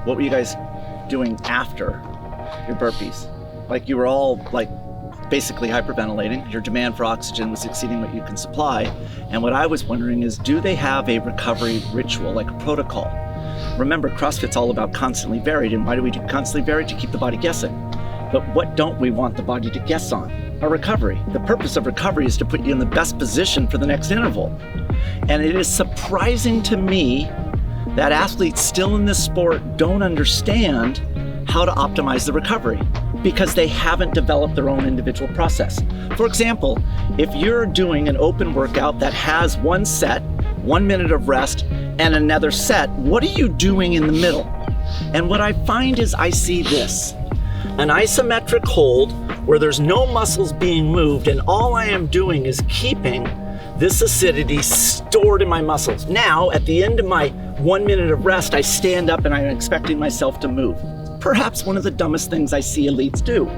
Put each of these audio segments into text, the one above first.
what were you guys doing after your burpees? Like you were all like basically hyperventilating. Your demand for oxygen was exceeding what you can supply. And what I was wondering is, do they have a recovery ritual, like a protocol? Remember, CrossFit's all about constantly varied. And why do we do constantly varied? To keep the body guessing. But what don't we want the body to guess on? Our recovery. The purpose of recovery is to put you in the best position for the next interval. And it is surprising to me that athletes still in this sport don't understand how to optimize the recovery, because they haven't developed their own individual process. For example, if you're doing an open workout that has one set, 1 minute of rest, and another set, what are you doing in the middle? And what I find is I see this, an isometric hold where there's no muscles being moved, and all I am doing is keeping this acidity stored in my muscles. Now, at the end of my 1 minute of rest, I stand up and I'm expecting myself to move. Perhaps one of the dumbest things I see elites do,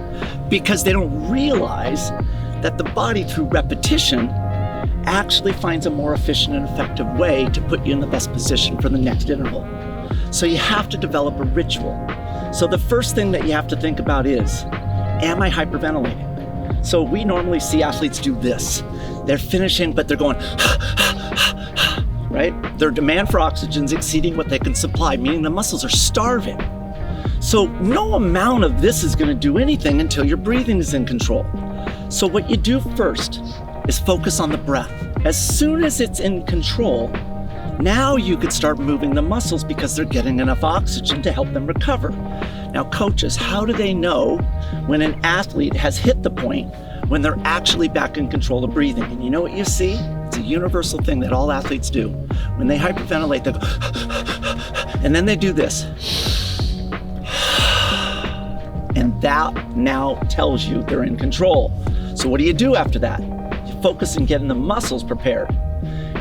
because they don't realize that the body, through repetition, actually finds a more efficient and effective way to put you in the best position for the next interval. So you have to develop a ritual. So the first thing that you have to think about is, am I hyperventilating? So we normally see athletes do this. They're finishing, but they're going, right? Their demand for oxygen is exceeding what they can supply, meaning the muscles are starving. So no amount of this is going to do anything until your breathing is in control. So what you do first is focus on the breath. As soon as it's in control, now you could start moving the muscles because they're getting enough oxygen to help them recover. Now, coaches, how do they know when an athlete has hit the point when they're actually back in control of breathing? And you know what you see? It's a universal thing that all athletes do. When they hyperventilate, they go, and then they do this. And that now tells you they're in control. So what do you do after that? You focus on getting the muscles prepared.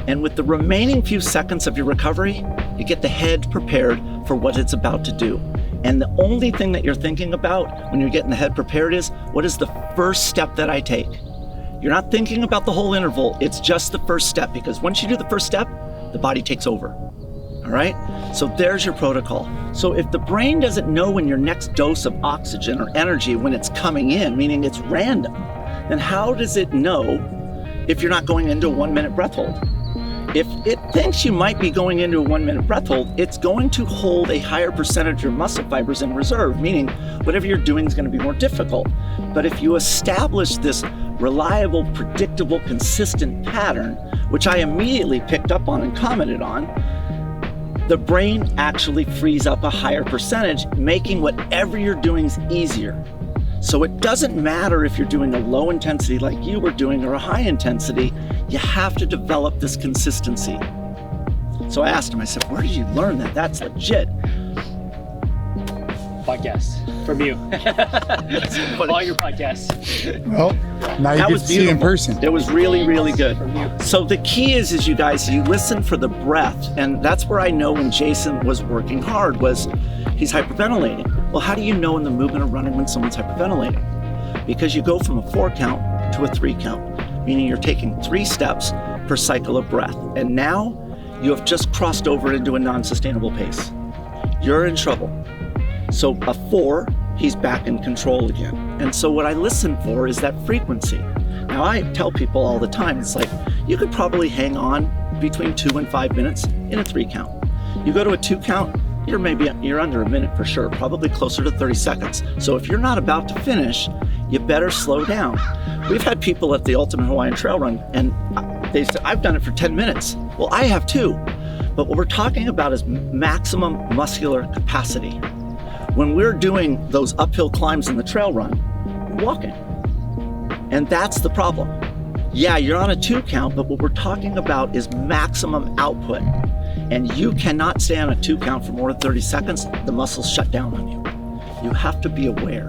And with the remaining few seconds of your recovery, you get the head prepared for what it's about to do. And the only thing that you're thinking about when you're getting the head prepared is, what is the first step that I take? You're not thinking about the whole interval, it's just the first step, because once you do the first step, the body takes over. All right? So there's your protocol. So if the brain doesn't know when your next dose of oxygen or energy, when it's coming in, meaning it's random, then how does it know if you're not going into a 1 minute breath hold? If it thinks you might be going into a 1 minute breath hold, it's going to hold a higher percentage of your muscle fibers in reserve, meaning whatever you're doing is going to be more difficult. But if you establish this reliable, predictable, consistent pattern, which I immediately picked up on and commented on, the brain actually frees up a higher percentage, making whatever you're doing easier. So it doesn't matter if you're doing a low intensity like you were doing or a high intensity, you have to develop this consistency. So I asked him, I said, where did you learn that? That's legit. Podcast from you. All your podcasts. Well, now you get to see in person. It was really, really good. So the key is you guys, you listen for the breath. And that's where I know when Jason was working hard was he's hyperventilating. Well, how do you know in the movement of running when someone's hyperventilating? Because you go from a 4 count to a 3 count, meaning you're taking 3 steps per cycle of breath. And now you have just crossed over into a non-sustainable pace. You're in trouble. So a 4, he's back in control again. And so what I listen for is that frequency. Now I tell people all the time, it's like, you could probably hang on between 2 and 5 minutes in a 3 count. You go to a 2 count, you're under a minute for sure, probably closer to 30 seconds. So if you're not about to finish, you better slow down. We've had people at the Ultimate Hawaiian Trail Run, and they said, I've done it for 10 minutes. Well, I have too. But what we're talking about is maximum muscular capacity. When we're doing those uphill climbs in the trail run, we're walking. And that's the problem. Yeah, you're on a 2 count, but what we're talking about is maximum output. And you cannot stay on a 2 count for more than 30 seconds. The muscles shut down on you. You have to be aware.